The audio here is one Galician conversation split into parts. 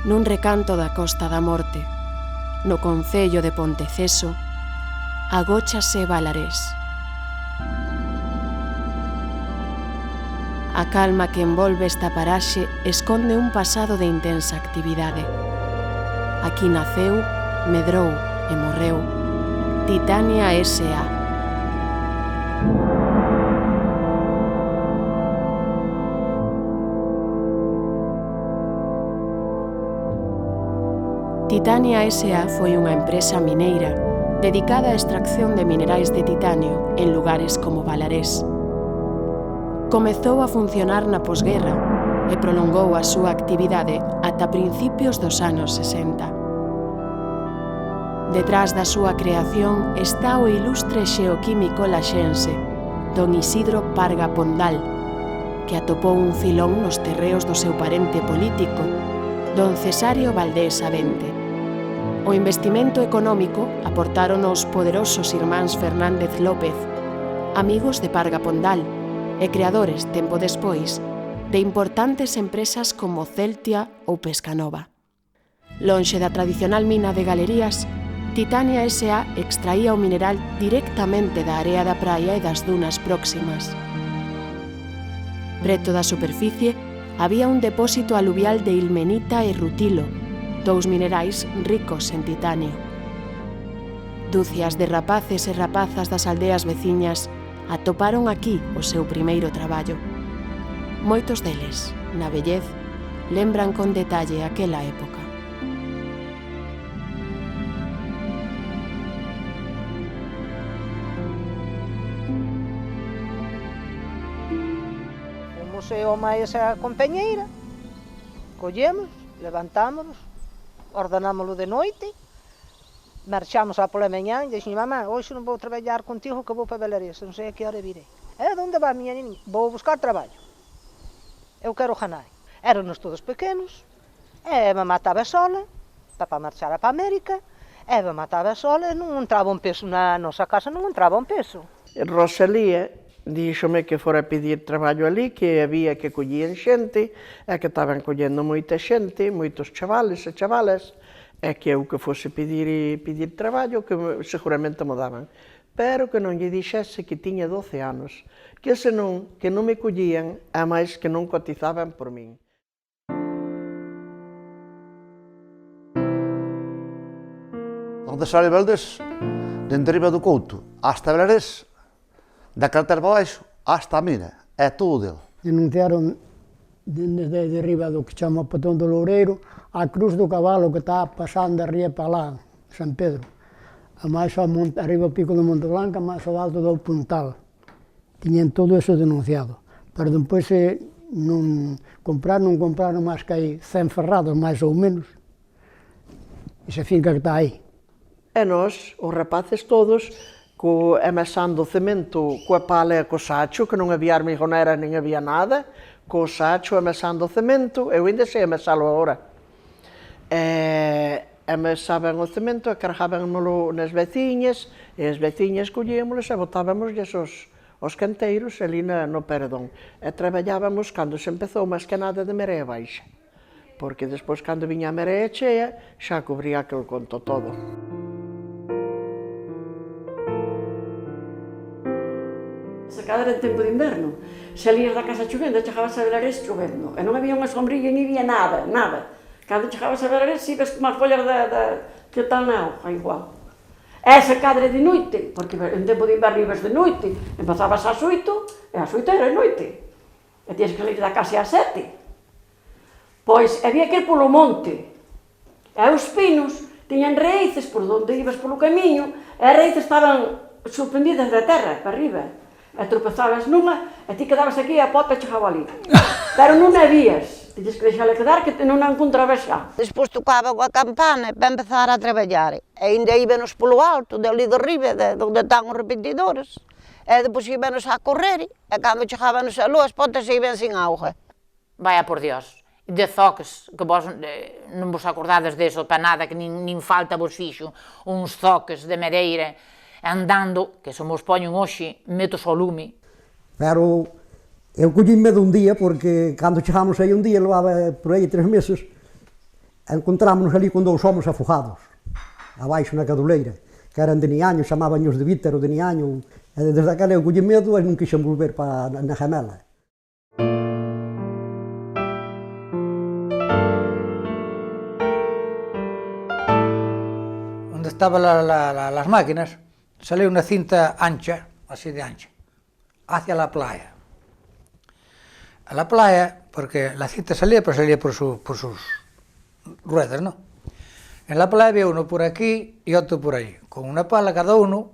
nun recanto da Costa da Morte, no concello de Ponteceso, agóchase Balarés. A calma que envolve esta paraxe esconde un pasado de intensa actividade. Aquí naceu, medrou e morreu Titania S.A. Titania S.A. foi unha empresa mineira dedicada á extracción de minerais de titanio en lugares como Balarés. Comezou a funcionar na posguerra e prolongou a súa actividade ata principios dos anos 60. Detrás da súa creación está o ilustre xeoquímico laxense don Isidro Parga Pondal, que atopou un filón nos terreos do seu parente político, don Cesario Valdés Avente. O investimento económico aportaron os poderosos irmáns Fernández López, amigos de Parga Pondal, e creadores, tempo despois, de importantes empresas como Celtia ou Pescanova. Lonxe da tradicional mina de galerías, Titania S.A. extraía o mineral directamente da area da praia e das dunas próximas. Preto da superficie había un depósito aluvial de ilmenita e rutilo, dous minerais ricos en titanio. Dúcias de rapaces e rapazas das aldeas veciñas atoparon aquí o seu primeiro traballo. Moitos deles, na vellez, lembran con detalle aquela época. Fomos ao máis a compañeira, collemos, levantámonos, ordenámoslo de noite, marchamos á pola mañá e dixen, mamá, hoxe non vou traballar contigo que vou para Balarés, non sei a que hora virei. Onde vai, miña niña? Vou buscar traballo. Eu quero ganar. Éramos todos pequenos, mamá estaba sola, papá marchara para a América, mamá estaba sola, non entraba un peso na nosa casa, non entraba un peso. Rosalía díxome que fora pedir traballo ali, que había que collían xente, e que estaban collendo moita xente, moitos chavales e chavalas, e que eu que fose pedir traballo, que seguramente me daban. Pero que non lle dixese que tiña 12 anos, que senón que non me collían, a máis que non cotizaban por min. Onde sale Valdés, dende arriba do Couto, hasta Balarés, da carretera para baixo, hasta a mina, é todo dele. Denunciaron desde arriba do que chama o Patón do Loureiro, a cruz do cabalo que está pasando de ría para lá, San Pedro. A máis ao monte, arriba ao pico do Monte Blanco, a máis ao alto do Puntal. Tiñen todo eso denunciado. Pero depois non compraron máis que hai 100 ferrados, máis ou menos. E se finca que está aí. E nós, os rapaces todos, amasando o cemento coa pala e co sacho, que non había armigonera nin había nada, co sacho amasando o cemento, eu ainda sei amasalo agora. Amasaban o cemento e cargábanmolo nas veciñas, e as veciñas collíamolos e botábamosles os canteiros ali no perdón. E traballábamos cando se empezou máis que nada de marea baixa, porque despois cando viña a marea chea xa cubría aquel conto todo. Se cadra en tempo de inverno, salías da casa chovendo, chegabas a Balarés chovendo, e non había unha sombrilla, ni había nada, nada. Cando chegabas a Balarés, ibas como as follas que están na hoja, igual. Esa cadra de noite, porque en tempo de inverno ibas de noite, empezabas ás 8, e ás 8 era noite. E tienes que salir da casa ás 7. Pois había que ir polo monte, e os pinos tiñan raíces por onde ibas polo camiño, e as raíces estaban suspendidas da terra, para arriba. E tropezabas nunha, e ti quedabas aquí e a pota chegaba ali. Pero non a vías. Tiñes que deixarle quedar que non a encontrabas xa. Despois tocaba a campana para empezar a traballar. E ainda íbamos polo alto, de ali de arriba, onde están os repetidores. E depois íbamos a correr, e cando chegábamos a luz, as potas iban sin auga. Vaya por Dios, de zoques, que vos non vos acordades deso para nada, que nin falta vos fixo, uns zoques de madeira, andando, que se mos poñen hoxe, metos ao lume. Pero eu collime dun día, porque cando chegamos aí un día, levaba por aí 3 meses, Encontrámonos ali con 2 homos afogados, abaixo na cadoleira, que eran de Niaño, chamabanhos de Vítero de Niaño, e desde aquela eu collí medo e non quixen volver na Gemela. Onde estaban las máquinas, salió una cinta ancha, así de ancha, hacia la playa. A la playa, porque la cinta salía, pero salía por sus ruedas, ¿no? En la playa había uno por aquí y otro por allí, con una pala cada uno,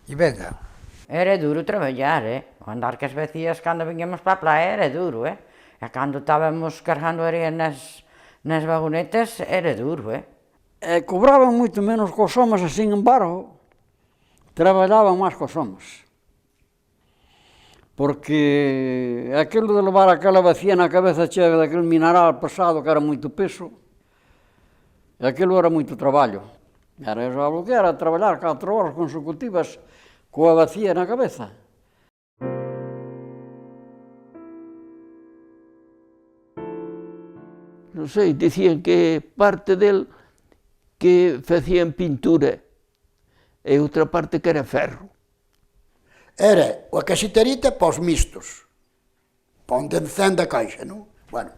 y venga. Era duro traballar, O andar que as vecias cando viñamos para a playa era duro, E cando estábamos cargando areia nas vagonetas era duro, Cobraban moito menos cos homes, e, sin embargo, traballaban máis cos homes. Porque aquilo de levar aquela vacía na cabeza chega daquele mineral pesado que era moito peso, aquilo era moito traballo. Era o que era traballar 4 horas consecutivas coa vacía na cabeza. Non sei, dicían que parte del que facían pintura e outra parte que era ferro. Era a casiterita para os mistos, para onde encende a caixa, non? Bueno,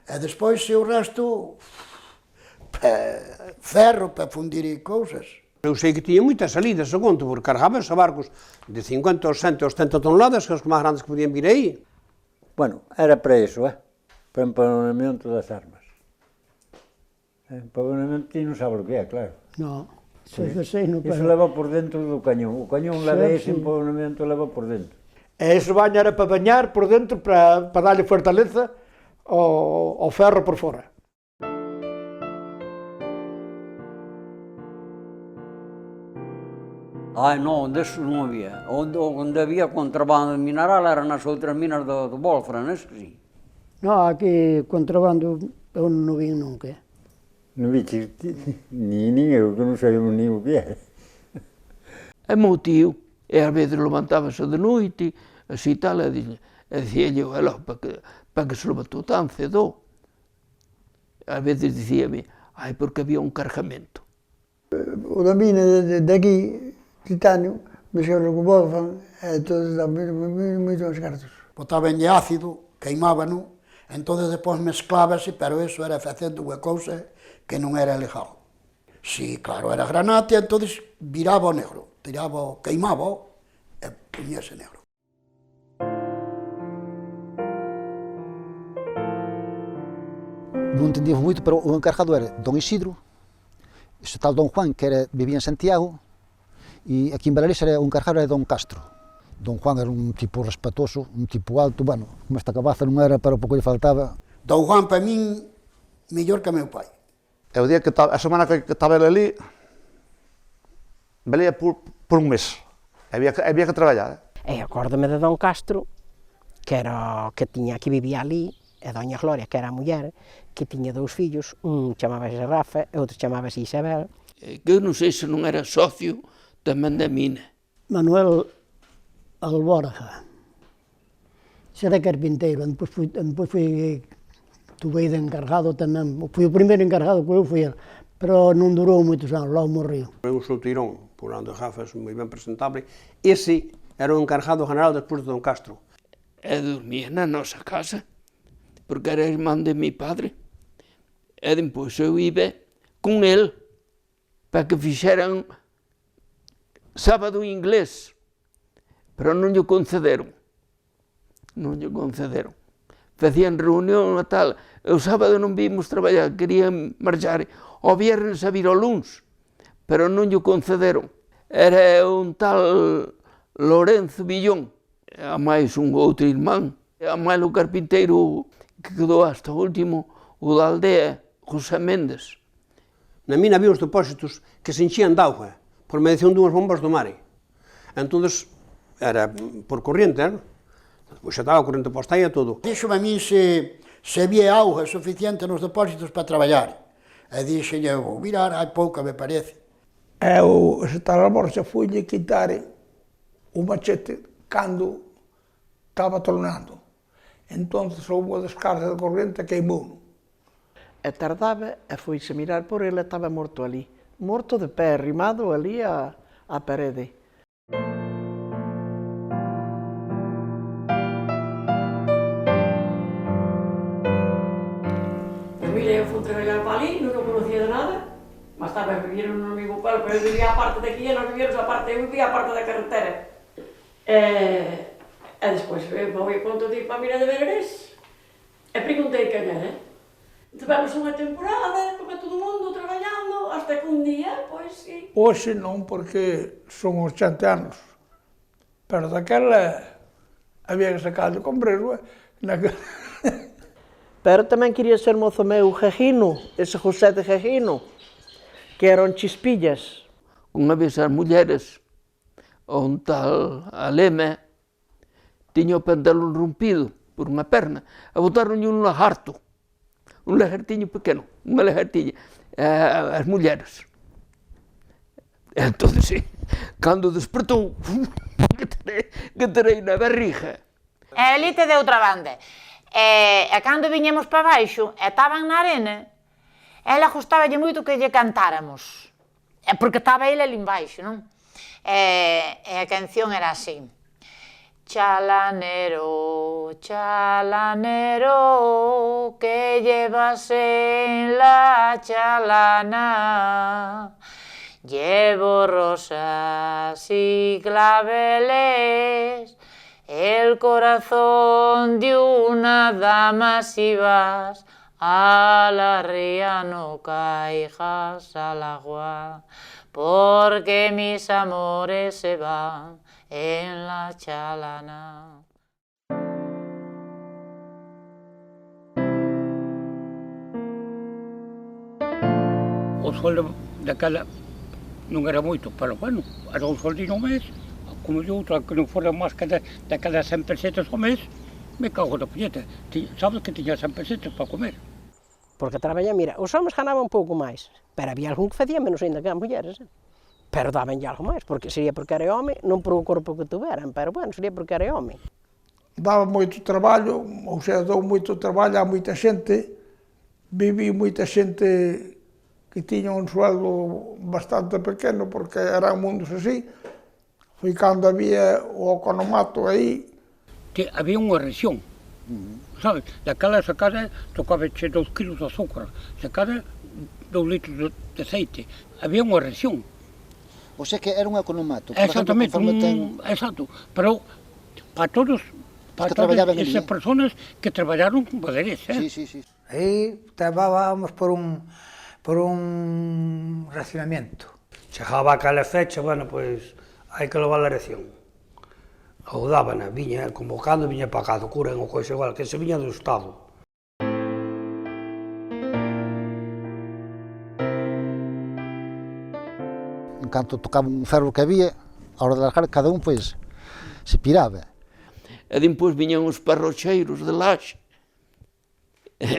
e despois o resto, ferro para fundir cousas. Eu sei que tiña moitas salidas, a conto, porque cargábanse a barcos de 50 ou 100 ou 70 toneladas, que os máis grandes que podían vir aí. Bueno, era para iso, para o empanonamento das armas. Empanonamento ti non sabe o que é, claro. No, iso leva por dentro do cañón. O cañón leva ese empanonamento, leva por dentro. E ese baño era para bañar por dentro, para darlle fortaleza ao ferro por fora. Non, deso non había. Onde había contrabando de mineral era nas outras minas do Wolfram, que sí. No, aquí contrabando eu non vi nunca. Non vi, nin eu, que non sabemos nin o que é. E meu tio, e ás veces levantábase de noite, así tal, e dicíalle, para que se levantou tan cedo? Ás veces dicíame, porque había un cargamento. O da mina de aquí, titanio, mexeron con Wolfram, e todos daban moitos cartos. Botaban ácido, queimábano, entón depois mezclábase, pero iso era facendo unha cousa que non era legal. Si, claro, era granate, entón viraba o negro, queimaba e puñase negro. Non entendíamos moito, pero o encargado era Don Isidro, ese tal Don Juan, que vivía en Santiago, e aquí en Belarés o encargado era Don Castro. Don Juan era un tipo respetoso, un tipo alto, bueno, como esta cabaza non era, pero pouco lle faltaba. Don Juan, para min, mellor que meu pai. E o día que a semana que estaba ele ali, velía por un mes. Había que traballar. E acórdame de Don Castro, que vivía ali, e Doña Gloria, que era a muller, que tiña 2 fillos, un chamábase Rafa e outro chamábase Isabel. Que eu non sei se non era socio tamén da mina. Manuel Alborja, era carpinteiro, depois tuve de encargado tamén, foi o primeiro encargado que eu fui, pero non durou moitos anos, logo morreu. Un solteirón, pulando gafas, moi ben presentable. Ese era o encargado general despois de Don Castro. E dormía na nosa casa, porque era irmán de mi padre. E depois eu iba con el para que fixeran sábado inglés, pero non lle concederon. Facían reunión e tal, e o sábado non vimos traballar, querían marchar ao viernes a vir ao luns, pero non lle concederon. Era un tal Lorenzo Villón, a máis un outro irmán, a máis o carpinteiro que quedou hasta o último, o da aldea, José Méndez. Na mina había uns depósitos que se enchían de auga, por medición dunhas bombas do mare. Entón, era por corriente, Pois xa estaba a corrente posta e todo. Díxome a min se había auga suficiente nos depósitos para traballar. E dixenlle, vou mirar, hai pouca, me parece. Ese tal Alborxa foi-lhe quitar o machete cando estaba tronando. Entón, houve a descarga de corrente e queimou-no. e tardaba, e foi-se mirar por ele, e estaba morto ali. Morto de pé, arrimado ali á parede. Eu fui trabalhar para ali, non o conocía de nada, mas estaba vivindo no mesmo pueblo, pero eu vivía a parte daqui e nós vivíamos a parte, eu vivía a parte da carretera. E despois vou a ponto de ir para a Mira de Berarés e preguntei quen era. Tivemos unha temporada, como todo mundo, traballando, hasta que un día, pois, sí. Hoxe non, porque son 80 anos, pero daquela había que sacarle con brezo, Pero tamén quería ser mozo meu Gegino, ese José de Gegino, que eran chispillas. Unha vez as mulleres, un tal Aleme, tiña o pantalón rompido por unha perna, e botaron un lagartiño pequeno, unha lagartiña, as mulleres. Entón, sí, cando despertou, que terei na barriga. E ali te de outra banda. E cando viñemos para baixo, e estaban na arena, ela gustaballe moito que lle cantáramos. Porque estaba ele ali embaixo, non? E a canción era así. Chalanero, chalanero, que llevas en la chalana. Llevo rosas y claveles, el corazón de una dama. Si vas a la ría no caigas al agua, porque mis amores se van en la chalana. O sueldo daquela non era moito, pero bueno, era un soldinho ao mes, como eu, que non fora máis que daquelas 100 pesetas ao mes, me cago na puñeta. Sabes que tiña 100 pesetas para comer. Porque traballa, mira, os homens ganaban un pouco máis, pero había algún que facía menos ainda que as mulleres, pero dabanlle algo máis, porque sería porque era home, non por o corpo que tuveran, pero bueno, sería porque era home. Daba moito traballo, ou sea, dou moito traballo a moita xente, vivi moita xente que tiña un sueldo bastante pequeno, porque eran mundos así. Foi cando había o economato aí. Había unha rexión, sabes? Daquela sacada tocabache 2 kilos de azúcar, sacada 2 litros de aceite. Había unha rexión. O sea que era un economato. Exactamente, exacto. Pero para todas esas personas que traballaron con poderes. Sí, sí, sí. Aí traballábamos por un racionamiento. Chegaba aquela fecha, bueno, pois hai que levar a elección. Ou dábana, viña convocando, viña pagado, cura en o coisa igual, que se viña do Estado. En canto tocaba un ferro que había, a hora de largar, cada un, pois, se piraba. E depois viñan os parrocheiros de Laxe,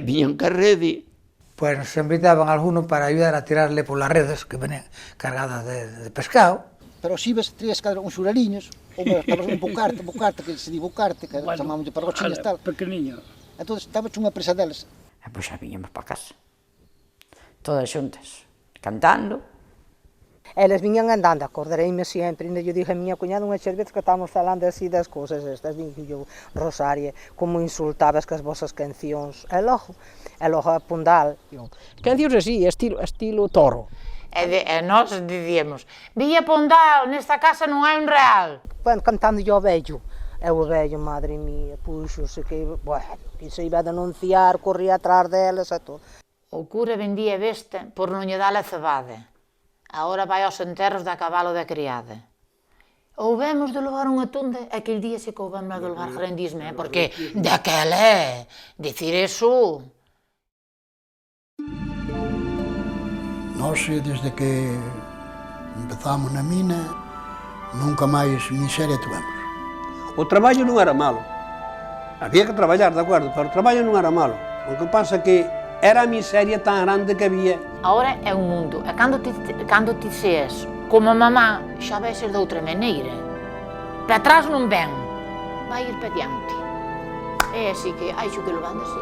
viñan ca rede. Pois nos invitaban a alguno para ayudar a tirarle polas redes que venían cargadas de pescado. Pero si ves, trías que uns xuraliños, ou un bocarte, que se di bocarte, que chamamos de parrochiñas tal. Pequeniño. Entón, estaba unha presa deles. E pois xa viñamos para casa, todas xuntas, cantando. Eles viñan andando, acordareime sempre, ainda yo dije a miña cuñada unhas veces que estábamos falando así das cousas estas, dije yo, Rosaria, como insultabas que as vosas cancións, e logo a Pondal. Cancións así, estilo toro. E nós dicíamos, Villa Pondal, nesta casa non hai un real. Bueno, cantando yo o vello, madre mía, puxose que, bueno, que se iba a denunciar, corría atrás delas e todo. O cura vendía besta por non lle dala cebada. Agora vai aos enterros da cabalo da criada. Houbemos de levar unha tunda, aquel día se que houbemos de levar grandisme, porque daquela, dicir eso... Nós, desde que empezamos na mina, nunca máis miseria tuvemos. O traballo non era malo. Había que traballar, de acordo, pero o traballo non era malo. O que pasa que era a miseria tan grande que había. Agora é un mundo, e cando ti seas como mamá, xa vai ser de outra maneira. Para atrás non ven, vai ir para diante. É así que, aixo que lo van así.